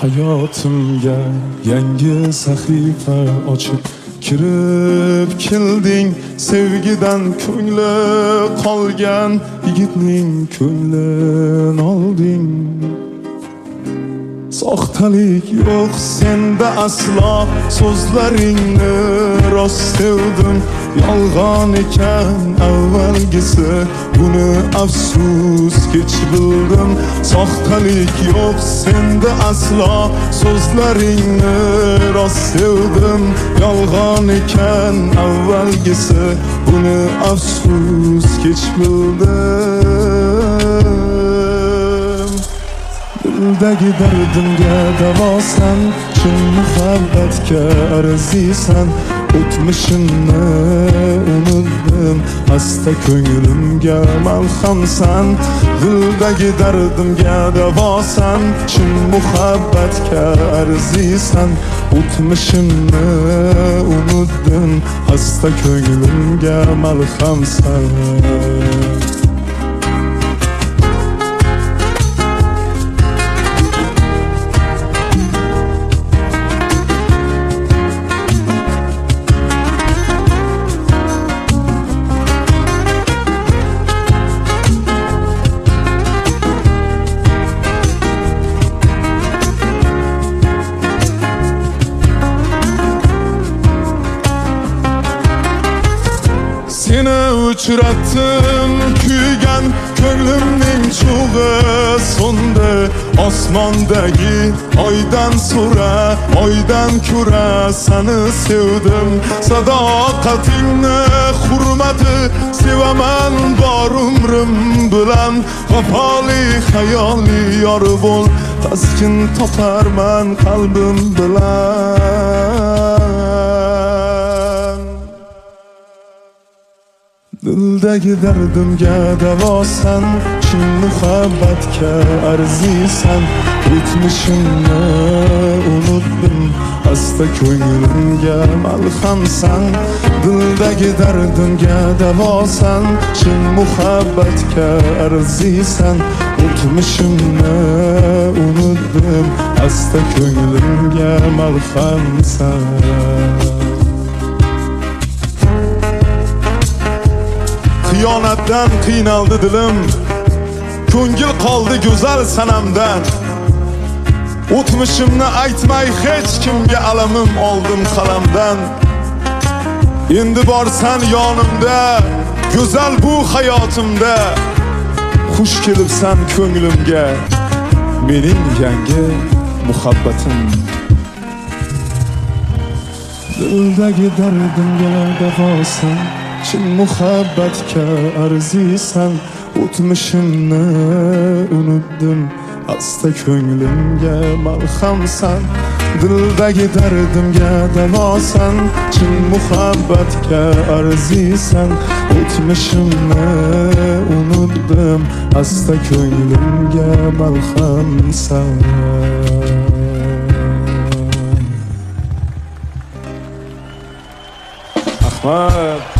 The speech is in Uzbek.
hayotimga yangi sahifa ochib kirib kelding. Sevgidan ko'ngli qolgan yigitning ko'nglin olding. Soxtalik yo'q senda aslo, so'zlaringni rost sevdim. Yolg'on ekan avvalgisi, buni afsus kech bildim. Soxtalik yo'q senda aslo, so'zlaringni rost sevdim. Yolg'on ekan avvalgisi, buni afsus kech bildim. Dildagi dardimga davosan, chin muhabbatga arzisan. O'tmishimni unutdim, asta ko'nglimga malhamsan. Dildagi dardimga davosan, chin muhabbatga arzisan. O'tmishimni unutdim, asta ko'nglimga malhamsan. Seni uçrattım kuygan ko'nglimning cho'g'i so'ndi. Osmondagi oydan so'ra, oydan ko'ra seni sevdim. Sadoqatingni hurmati sevaman bor umrim bilan. Vafoli xayoli yor bo'l, taskin toparman qalbim bilan. Dildagi dardimga davosan, chin muhabbatga arzisan. O'tmishimni unutdim, asta ko'nglimga malhamsan. Dildagi dardimga davosan, chin muhabbatga arzisan. O'tmishimni unutdim, asta ko'nglimga malhamsan. Xiyonatdan qiynaldi dilim, ko'ngil qoldi go'zal sanamdan. O'tmishimni aytmay hech kimga alamim oldim qalamdan. Endi borsan yonimda, go'zal bu hayotimda. Xush kelibsan ko'nglimga, mening yangi muhabbatim. Dildagi dardimga davosan, chin muhabbatga arzisan. O'tmishimni unutdim, asta ko'nglimga malhamsan. Dildagi dardimga davosan, chin muhabbatga arzisan. O'tmishimni unutdim, asta ko'nglimga malhamsan. Ahmad